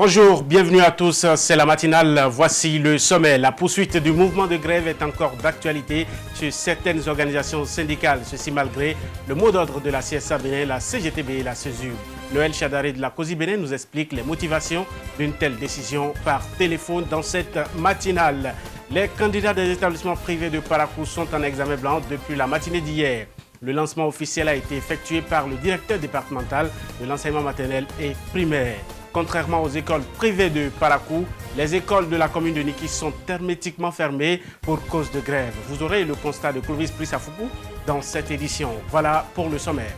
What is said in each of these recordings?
Bonjour, bienvenue à tous, c'est la matinale, voici le sommet. La poursuite du mouvement de grève est encore d'actualité chez certaines organisations syndicales, ceci malgré le mot d'ordre de la CSA Bénin, la CGTB et la CESUB. Noël Chadaré de la COSI Bénin nous explique les motivations d'une telle décision par téléphone dans cette matinale. Les candidats des établissements privés de Parakou sont en examen blanc depuis la matinée d'hier. Le lancement officiel a été effectué par le directeur départemental de l'enseignement maternel et primaire. Contrairement aux écoles privées de Parakou, les écoles de la commune de Niki sont hermétiquement fermées pour cause de grève. Vous aurez le constat de Clovis Prissafoupou dans cette édition. Voilà pour le sommaire.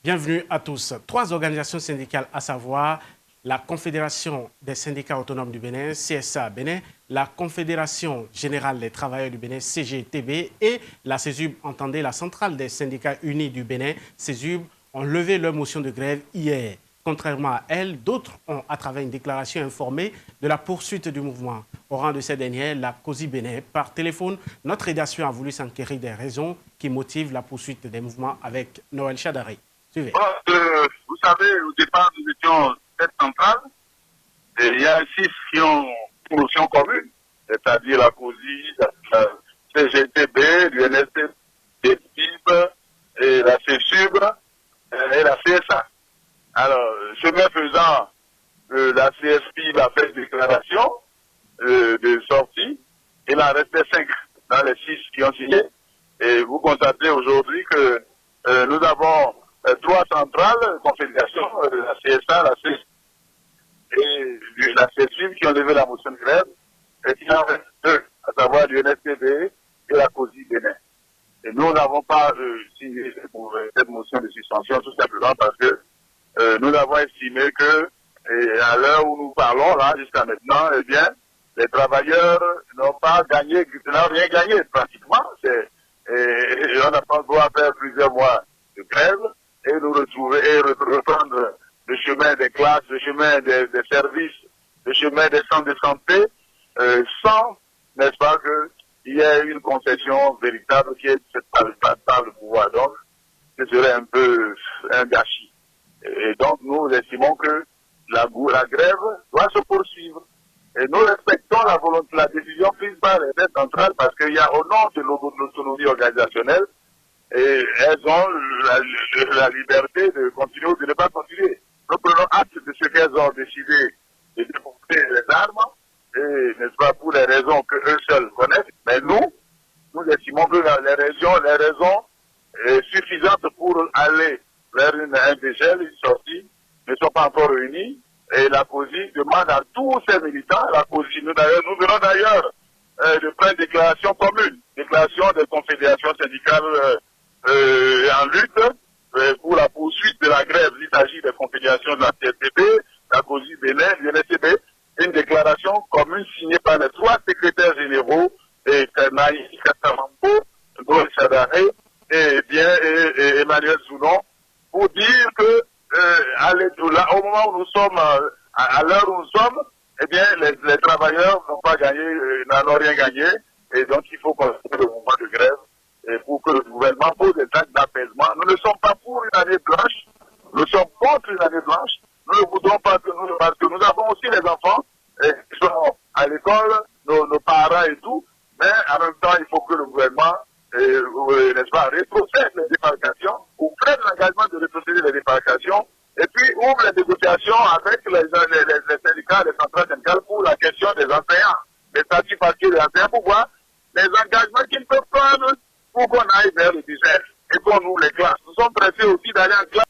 Bienvenue à tous. 3 organisations syndicales, à savoir la Confédération des syndicats autonomes du Bénin, CSA Bénin, la Confédération générale des travailleurs du Bénin, CGTB, et la CESUB, entendez la Centrale des syndicats unis du Bénin, CESUB, ont levé leur motion de grève hier. Contrairement à elle, d'autres ont, à travers une déclaration, informé de la poursuite du mouvement. Au rang de ces dernières, la COSI Bénin, par téléphone, notre rédaction a voulu s'enquérir des raisons qui motivent la poursuite des mouvements avec Noël Chadaré. Suivez. Vous savez, au départ, nous étions 7 centrales, et il y a 6 qui ont une motion commune, c'est-à-dire la COSI, la CGTB, l'UNSP, l'EPIB, et la CSUB, et la CSA. Alors, chemin faisant, la CSPIB a fait une déclaration de sortie, il en restait 5 dans les 6 qui ont signé, et vous constatez aujourd'hui que nous avons 3 centrales, confédération, la CSA, la CSA et la CSUB qui ont levé la motion de grève, et il en reste 2, à savoir l'UNSPB et la COSI Bénin. Et nous n'avons pas signé pour cette motion de suspension, tout simplement parce que nous avons estimé que, à l'heure où nous parlons, là, jusqu'à maintenant, eh bien, les travailleurs n'ont pas gagné, n'ont rien gagné pratiquement. On n'a pas besoin faire plusieurs mois de grève et nous retrouver et reprendre le chemin des classes, le chemin des services, le chemin des centres de santé, sans, n'est-ce pas, qu'il y ait une concession véritable qui est faite par le pouvoir. Donc, ce serait un peu un gâchis. Et donc, nous estimons que la grève doit se poursuivre. Et nous respectons la volonté, la décision prise par les aides centrales parce qu'il y a au nom de l'autonomie organisationnelle, et elles ont la liberté de continuer ou de ne pas continuer. Nous prenons acte de ce qu'elles ont décidé de déporter les armes, et n'est-ce pas pour les raisons que eux seuls connaissent, mais nous estimons que les raisons suffisantes pour aller vers un dégel, une sortie, ne sont pas encore réunies, et la COSI demande à tous ces militants, la COSI, nous venons d'ailleurs de prendre une déclaration commune, déclaration des confédérations syndicales en lutte pour la poursuite de la grève. Il s'agit des confédérations de la CSTB, la COSI Bénin, l'UNSCB, une déclaration commune signée par les 3 secrétaires généraux, Naïs Katamambo, Noël Chadaré et Emmanuel Zounon, pour dire que au moment où nous sommes, à l'heure où nous sommes, eh bien, les travailleurs n'ont pas gagné, n'ont rien gagné, et donc il faut continuer le mouvement de grève. Et pour que le gouvernement pose des actes d'apaisement. Nous ne sommes pas pour une année blanche, nous sommes contre une année blanche. Nous ne voudrons pas parce que nous avons aussi les enfants qui sont à l'école, nos parents et tout, mais en même temps, il faut que le gouvernement, n'est-ce pas, rétrocède les démarcations, ou prenne l'engagement de rétrocéder les démarcations, et puis ouvre les négociations avec les syndicats, les centrales syndicales pour la question des enseignants, des statuts partiels des enseignants, pour voir les engagements qu'ils peuvent prendre pour qu'on aille vers le business et qu'on ouvre les classes. Nous sommes pressés aussi d'aller en classe.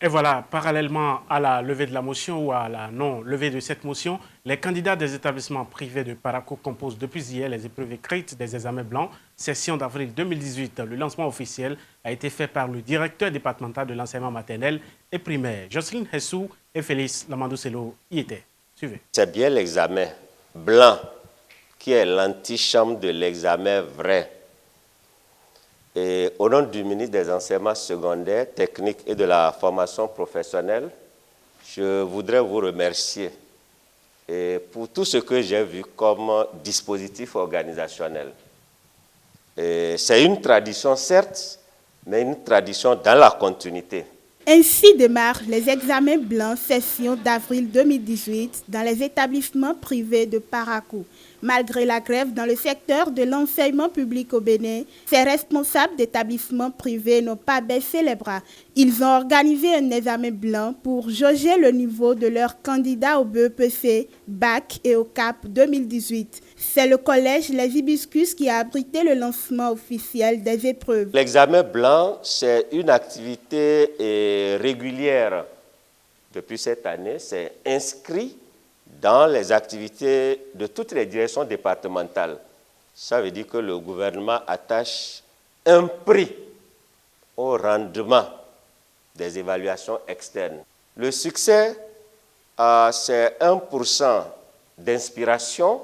Et voilà, parallèlement à la levée de la motion ou à la non-levée de cette motion, les candidats des établissements privés de Parakou composent depuis hier les épreuves écrites des examens blancs, session d'avril 2018. Le lancement officiel a été fait par le directeur départemental de l'enseignement maternel et primaire. Jocelyne Hessou et Félix Lamandou-Selo y étaient. Suivez. C'est bien l'examen blanc qui est l'antichambre de l'examen vrai. Et au nom du ministre des Enseignements secondaires, techniques et de la formation professionnelle, je voudrais vous remercier et pour tout ce que j'ai vu comme dispositif organisationnel. C'est une tradition, certes, mais une tradition dans la continuité. Ainsi démarrent les examens blancs session d'avril 2018 dans les établissements privés de Parakou. Malgré la grève dans le secteur de l'enseignement public au Bénin, ces responsables d'établissements privés n'ont pas baissé les bras. Ils ont organisé un examen blanc pour jauger le niveau de leurs candidats au BEPC, BAC et au CAP 2018. C'est le collège Les Hibiscus qui a abrité le lancement officiel des épreuves. L'examen blanc, c'est une activité régulière. Depuis cette année, c'est inscrit dans les activités de toutes les directions départementales. Ça veut dire que le gouvernement attache un prix au rendement des évaluations externes. Le succès, c'est 1% d'inspiration,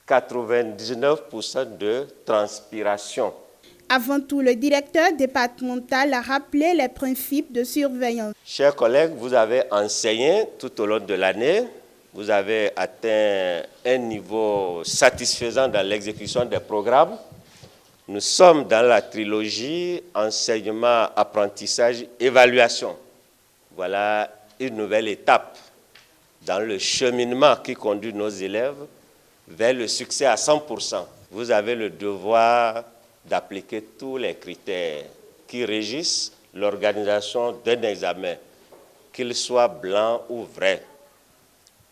99% de transpiration. Avant tout, le directeur départemental a rappelé les principes de surveillance. Chers collègues, vous avez enseigné tout au long de l'année. Vous avez atteint un niveau satisfaisant dans l'exécution des programmes. Nous sommes dans la trilogie enseignement, apprentissage, évaluation. Voilà une nouvelle étape dans le cheminement qui conduit nos élèves vers le succès à 100%. Vous avez le devoir d'appliquer tous les critères qui régissent l'organisation d'un examen, qu'il soit blanc ou vrai.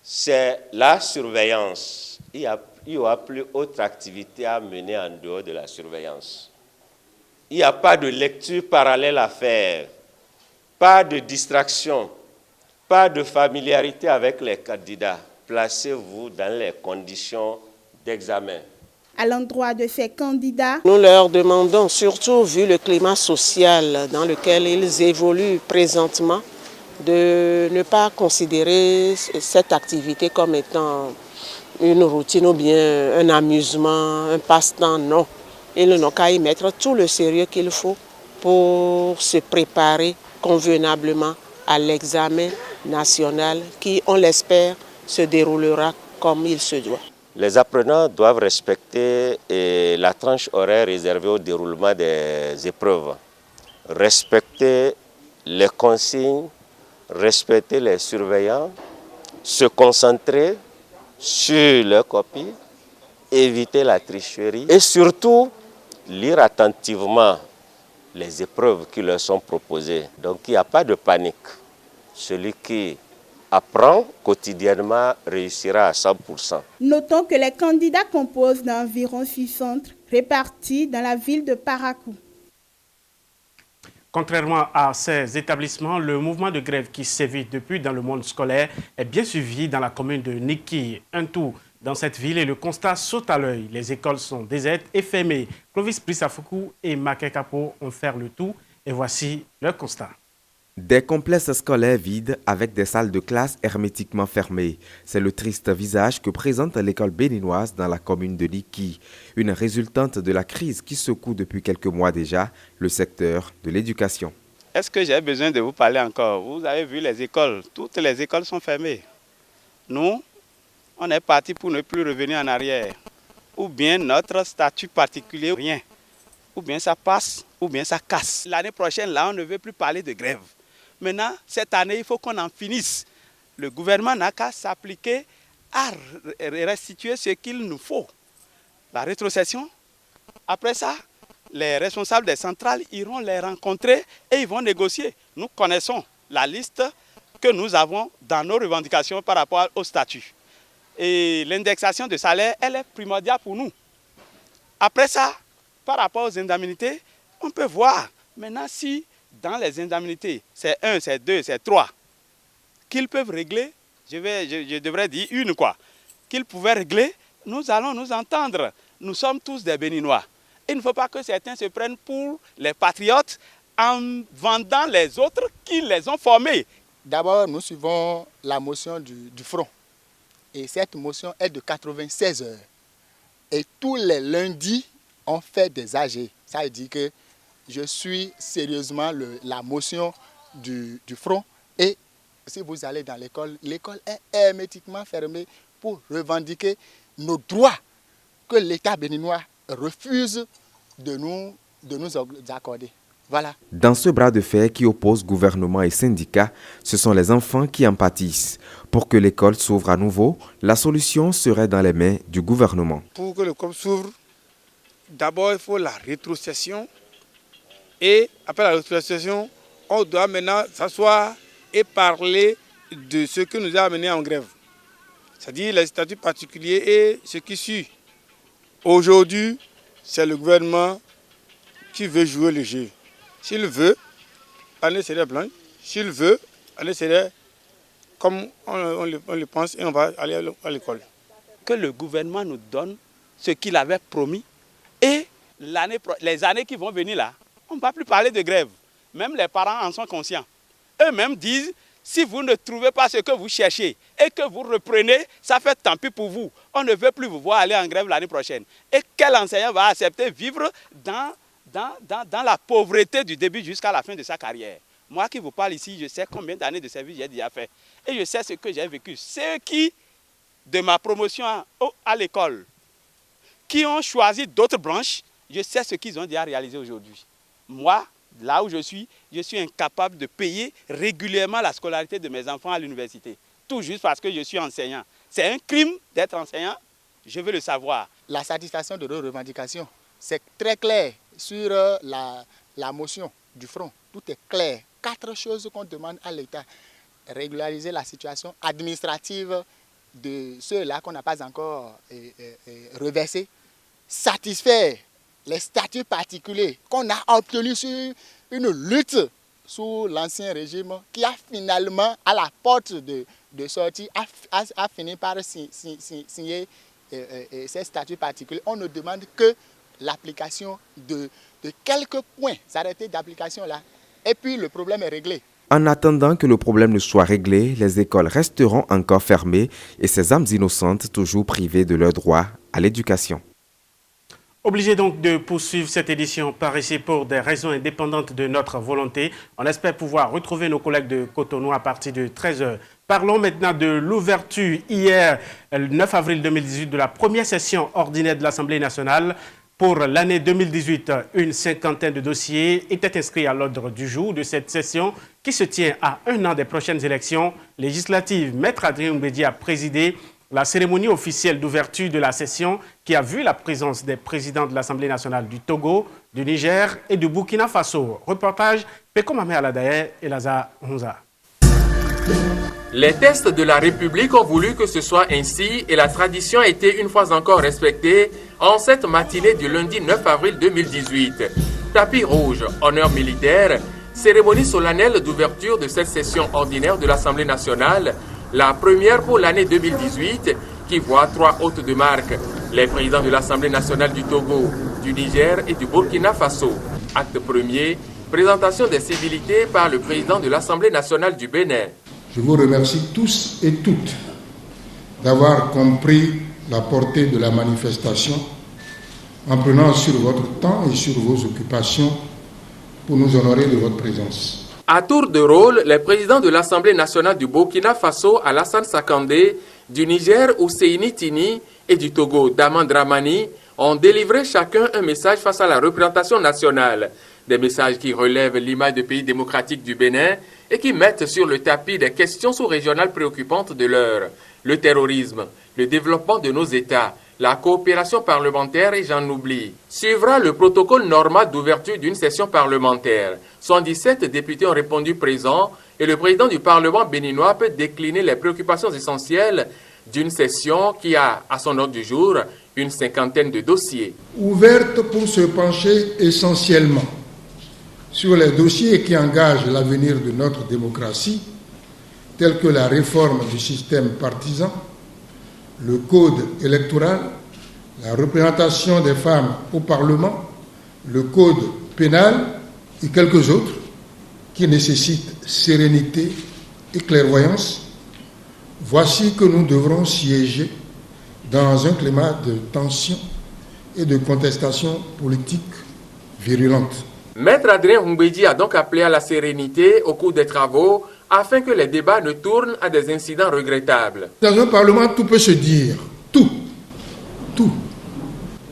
C'est la surveillance. Il n'y aura plus autre activité à mener en dehors de la surveillance. Il n'y a pas de lecture parallèle à faire, pas de distraction, pas de familiarité avec les candidats. Placez-vous dans les conditions d'examen. À l'endroit de ces candidats, nous leur demandons, surtout vu le climat social dans lequel ils évoluent présentement, de ne pas considérer cette activité comme étant une routine ou bien un amusement, un passe-temps. Non, ils n'ont qu'à y mettre tout le sérieux qu'il faut pour se préparer convenablement à l'examen national qui, on l'espère, se déroulera comme il se doit. Les apprenants doivent respecter la tranche horaire réservée au déroulement des épreuves, respecter les consignes, respecter les surveillants, se concentrer sur leurs copies, éviter la tricherie et surtout lire attentivement les épreuves qui leur sont proposées. Donc il n'y a pas de panique. Celui qui apprend quotidiennement réussira à 100%. Notons que les candidats composent d'environ 6 centres répartis dans la ville de Parakou. Contrairement à ces établissements, le mouvement de grève qui sévit depuis dans le monde scolaire est bien suivi dans la commune de Niki. Un tout dans cette ville et le constat saute à l'œil. Les écoles sont désertes et fermées. Clovis Prissafoukou et Maké Kapo ont fait le tout et voici leur constat. Des complexes scolaires vides avec des salles de classe hermétiquement fermées. C'est le triste visage que présente l'école béninoise dans la commune de Niki, une résultante de la crise qui secoue depuis quelques mois déjà le secteur de l'éducation. Est-ce que j'ai besoin de vous parler encore? Vous avez vu les écoles, toutes les écoles sont fermées. Nous, on est parti pour ne plus revenir en arrière. Ou bien notre statut particulier, rien. Ou bien ça passe, ou bien ça casse. L'année prochaine, là, on ne veut plus parler de grève. Maintenant, cette année, il faut qu'on en finisse. Le gouvernement n'a qu'à s'appliquer à restituer ce qu'il nous faut. La rétrocession. Après ça, les responsables des centrales iront les rencontrer et ils vont négocier. Nous connaissons la liste que nous avons dans nos revendications par rapport au statut. Et l'indexation de salaire, elle est primordiale pour nous. Après ça, par rapport aux indemnités, on peut voir maintenant si dans les indemnités, c'est 1, c'est 2, c'est 3, qu'ils peuvent régler, je devrais dire une quoi, qu'ils pouvaient régler, nous allons nous entendre. Nous sommes tous des Béninois. Il ne faut pas que certains se prennent pour les patriotes en vendant les autres qui les ont formés. D'abord, nous suivons la motion du Front. Et cette motion est de 96 heures. Et tous les lundis, on fait des AG. Ça veut dire que je suis sérieusement la motion du Front. Et si vous allez dans l'école, l'école est hermétiquement fermée pour revendiquer nos droits que l'État béninois refuse de nous accorder. Voilà. Dans ce bras de fer qui oppose gouvernement et syndicats, ce sont les enfants qui en pâtissent. Pour que l'école s'ouvre à nouveau, la solution serait dans les mains du gouvernement. Pour que l'école s'ouvre, d'abord il faut la rétrocession. Et après la rétrocession, on doit maintenant s'asseoir et parler de ce qui nous a amenés en grève. C'est-à-dire les statuts particuliers et ce qui suit. Aujourd'hui, c'est le gouvernement qui veut jouer le jeu. S'il veut, année serait blanche. S'il veut, année serait comme on le pense et on va aller à l'école. Que le gouvernement nous donne ce qu'il avait promis et les années qui vont venir là, on ne va plus parler de grève. Même les parents en sont conscients. Eux-mêmes disent, si vous ne trouvez pas ce que vous cherchez et que vous reprenez, ça fait tant pis pour vous. On ne veut plus vous voir aller en grève l'année prochaine. Et quel enseignant va accepter vivre dans la pauvreté du début jusqu'à la fin de sa carrière? Moi qui vous parle ici, je sais combien d'années de service j'ai déjà fait. Et je sais ce que j'ai vécu. Ceux qui, de ma promotion à l'école, qui ont choisi d'autres branches, je sais ce qu'ils ont déjà réalisé aujourd'hui. Moi, là où je suis incapable de payer régulièrement la scolarité de mes enfants à l'université. Tout juste parce que je suis enseignant. C'est un crime d'être enseignant, je veux le savoir. La satisfaction de nos revendications, c'est très clair sur la motion du front. Tout est clair. 4 choses qu'on demande à l'État. Régulariser la situation administrative de ceux-là qu'on n'a pas encore reversés. Satisfaire les statuts particuliers qu'on a obtenus sur une lutte sous l'ancien régime qui a finalement, à la porte de sortie, a fini par signer ces statuts particuliers. On ne demande que l'application de quelques points, arrêtés d'application là, et puis le problème est réglé. En attendant que le problème ne soit réglé, les écoles resteront encore fermées et ces âmes innocentes toujours privées de leur droit à l'éducation. Obligé donc de poursuivre cette édition par ici pour des raisons indépendantes de notre volonté. On espère pouvoir retrouver nos collègues de Cotonou à partir de 13h. Parlons maintenant de l'ouverture hier, le 9 avril 2018, de la première session ordinaire de l'Assemblée nationale. Pour l'année 2018, une cinquantaine de dossiers étaient inscrits à l'ordre du jour de cette session qui se tient à 1 an des prochaines élections législatives. Maître Adrien Mbedi a présidé la cérémonie officielle d'ouverture de la session qui a vu la présence des présidents de l'Assemblée nationale du Togo, du Niger et du Burkina Faso. Reportage Peko Mame Aladaye et Lazare Honza. Les tests de la République ont voulu que ce soit ainsi et la tradition a été une fois encore respectée en cette matinée du lundi 9 avril 2018. Tapis rouge, honneur militaire, cérémonie solennelle d'ouverture de cette session ordinaire de l'Assemblée nationale, la première pour l'année 2018 qui voit 3 hôtes de marque, les présidents de l'Assemblée nationale du Togo, du Niger et du Burkina Faso. Acte premier, présentation des civilités par le président de l'Assemblée nationale du Bénin. Je vous remercie tous et toutes d'avoir compris la portée de la manifestation en prenant sur votre temps et sur vos occupations pour nous honorer de votre présence. À tour de rôle, les présidents de l'Assemblée nationale du Burkina Faso, Alassane Sakandé, du Niger, Ousseini Tini, et du Togo, Daman Dramani, ont délivré chacun un message face à la représentation nationale. Des messages qui relèvent l'image du pays démocratique du Bénin et qui mettent sur le tapis des questions sous-régionales préoccupantes de l'heure. Le terrorisme, le développement de nos États, la coopération parlementaire et j'en oublie. Suivra le protocole normal d'ouverture d'une session parlementaire. 117 députés ont répondu présents et le président du Parlement béninois peut décliner les préoccupations essentielles d'une session qui a à son ordre du jour une cinquantaine de dossiers. Ouverte pour se pencher essentiellement sur les dossiers qui engagent l'avenir de notre démocratie, tels que la réforme du système partisan, le code électoral, la représentation des femmes au Parlement, le code pénal et quelques autres qui nécessitent sérénité et clairvoyance. Voici que nous devrons siéger dans un climat de tension et de contestation politique virulente. Maître Adrien Mbedi a donc appelé à la sérénité au cours des travaux afin que les débats ne tournent à des incidents regrettables. Dans un Parlement, tout peut se dire, tout,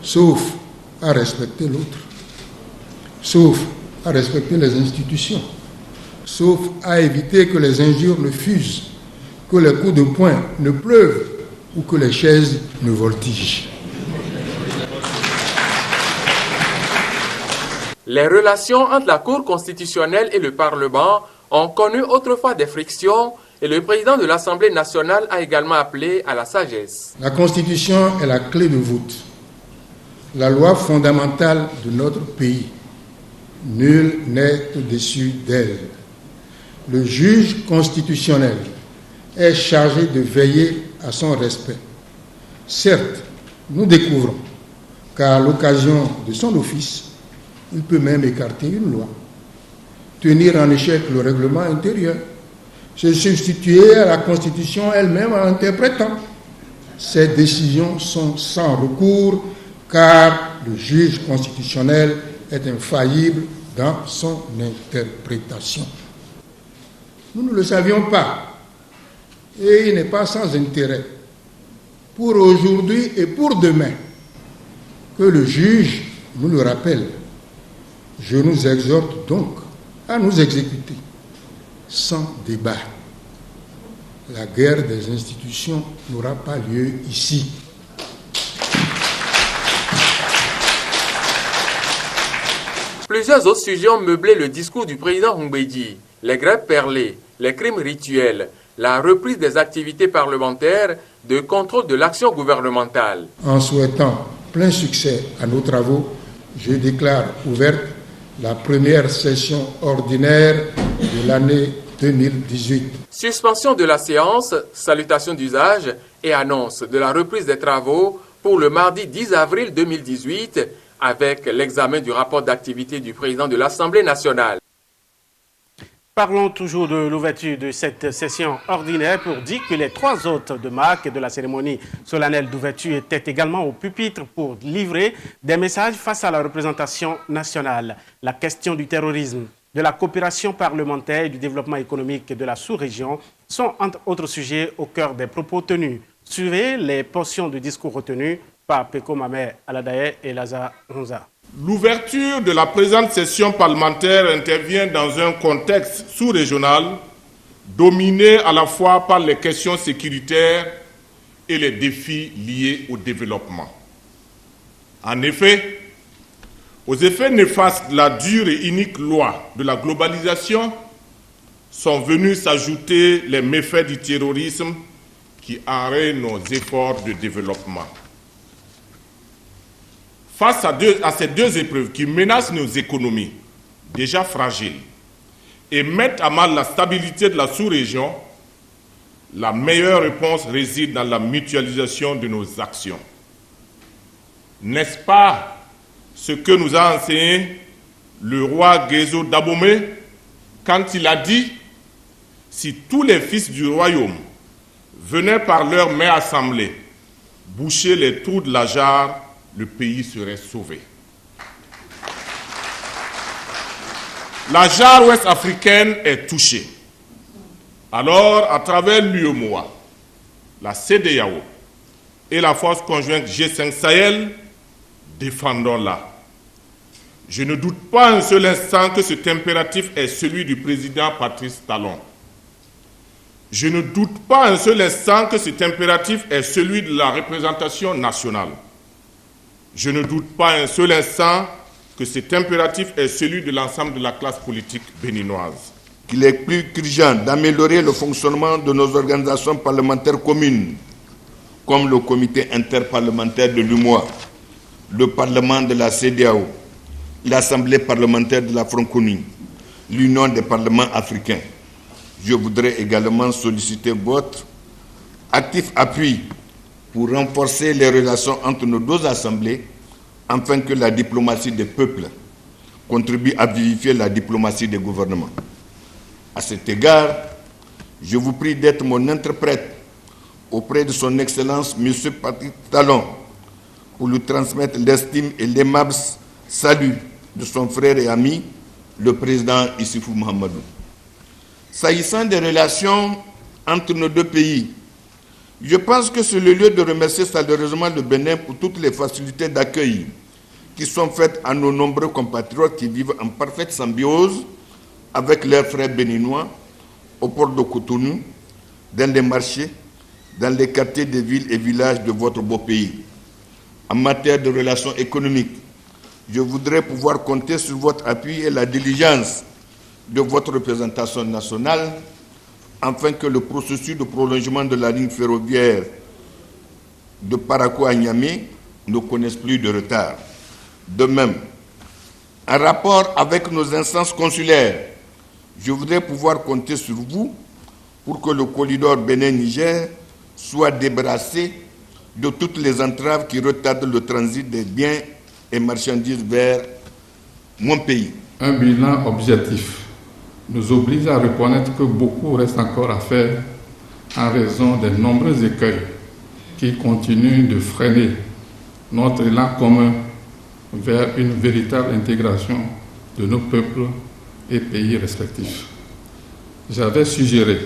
sauf à respecter l'autre, sauf à respecter les institutions, sauf à éviter que les injures ne fusent, que les coups de poing ne pleuvent ou que les chaises ne voltigent. Les relations entre la Cour constitutionnelle et le Parlement ont connu autrefois des frictions et le président de l'Assemblée nationale a également appelé à la sagesse. La Constitution est la clé de voûte, la loi fondamentale de notre pays. Nul n'est au-dessus d'elle. Le juge constitutionnel est chargé de veiller à son respect. Certes, nous découvrons qu'à l'occasion de son office, il peut même écarter une loi, tenir en échec le règlement intérieur, se substituer à la Constitution elle-même en interprétant. Ces décisions sont sans recours car le juge constitutionnel est infaillible dans son interprétation. Nous ne le savions pas et il n'est pas sans intérêt pour aujourd'hui et pour demain que le juge nous le rappelle. Je nous exhorte donc à nous exécuter sans débat. La guerre des institutions n'aura pas lieu ici. Plusieurs autres sujets ont meublé le discours du président Mbeki. Les grèves perlées, les crimes rituels, la reprise des activités parlementaires, de contrôle de l'action gouvernementale. En souhaitant plein succès à nos travaux, je déclare ouverte la première session ordinaire de l'année 2018. Suspension de la séance, salutation d'usage et annonce de la reprise des travaux pour le mardi 10 avril 2018 avec l'examen du rapport d'activité du président de l'Assemblée nationale. Parlons toujours de l'ouverture de cette session ordinaire pour dire que les trois hôtes de marque de la cérémonie solennelle d'ouverture étaient également au pupitre pour livrer des messages face à la représentation nationale. La question du terrorisme, de la coopération parlementaire et du développement économique de la sous-région sont entre autres sujets au cœur des propos tenus. Suivez les portions de discours retenus par Peko Mamer Aladaye et Lazare Ronza. L'ouverture de la présente session parlementaire intervient dans un contexte sous-régional dominé à la fois par les questions sécuritaires et les défis liés au développement. En effet, aux effets néfastes de la dure et inique loi de la globalisation sont venus s'ajouter les méfaits du terrorisme qui enrayent nos efforts de développement. Face à ces deux épreuves qui menacent nos économies, déjà fragiles, et mettent à mal la stabilité de la sous-région, la meilleure réponse réside dans la mutualisation de nos actions. N'est-ce pas ce que nous a enseigné le roi Gezo Dabomé quand il a dit « Si tous les fils du royaume venaient par leur main assemblée boucher les trous de la jarre, le pays serait sauvé. » La jarre ouest africaine est touchée. Alors, à travers l'UEMOA, la CEDEAO et la force conjointe G5 Sahel, défendons-la. Je ne doute pas un seul instant que cet impératif est celui du président Patrice Talon. Je ne doute pas un seul instant que cet impératif est celui de la représentation nationale. Je ne doute pas un seul instant que cet impératif est celui de l'ensemble de la classe politique béninoise. Qu'il est plus qu'urgent d'améliorer le fonctionnement de nos organisations parlementaires communes, comme le comité interparlementaire de l'UMOA, le Parlement de la CEDEAO, l'Assemblée parlementaire de la francophonie, l'Union des parlements africains. Je voudrais également solliciter votre actif appui pour renforcer les relations entre nos deux assemblées, afin que la diplomatie des peuples contribue à vivifier la diplomatie des gouvernements. À cet égard, je vous prie d'être mon interprète auprès de son Excellence M. Patrice Talon pour lui transmettre l'estime et l'aimable salut de son frère et ami, le président Issoufou Mahamadou. S'agissant des relations entre nos deux pays, je pense que c'est le lieu de remercier chaleureusement le Bénin pour toutes les facilités d'accueil qui sont faites à nos nombreux compatriotes qui vivent en parfaite symbiose avec leurs frères béninois au port de Cotonou, dans les marchés, dans les quartiers des villes et villages de votre beau pays. En matière de relations économiques, je voudrais pouvoir compter sur votre appui et la diligence de votre représentation nationale afin que le processus de prolongement de la ligne ferroviaire de Parakou à Niamey ne connaisse plus de retard. De même, en rapport avec nos instances consulaires, je voudrais pouvoir compter sur vous pour que le corridor Bénin-Niger soit débarrassé de toutes les entraves qui retardent le transit des biens et marchandises vers mon pays. Un bilan objectif nous oblige à reconnaître que beaucoup reste encore à faire en raison des nombreux écueils qui continuent de freiner notre élan commun vers une véritable intégration de nos peuples et pays respectifs. J'avais suggéré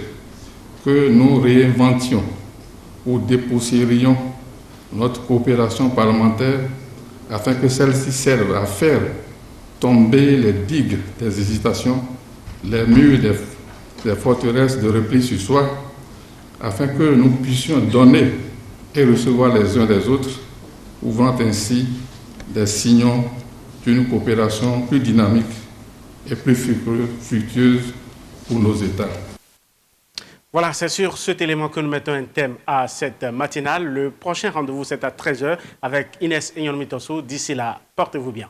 que nous réinventions ou dépoussiérions notre coopération parlementaire afin que celle-ci serve à faire tomber les digues des hésitations, les murs des forteresses de repli sur soi, afin que nous puissions donner et recevoir les uns des autres, ouvrant ainsi des signaux d'une coopération plus dynamique et plus fructueuse pour nos États. Voilà, c'est sur cet élément que nous mettons un thème à cette matinale. Le prochain rendez-vous, c'est à 13h avec Inès Ignon Mitosso. D'ici là, portez-vous bien.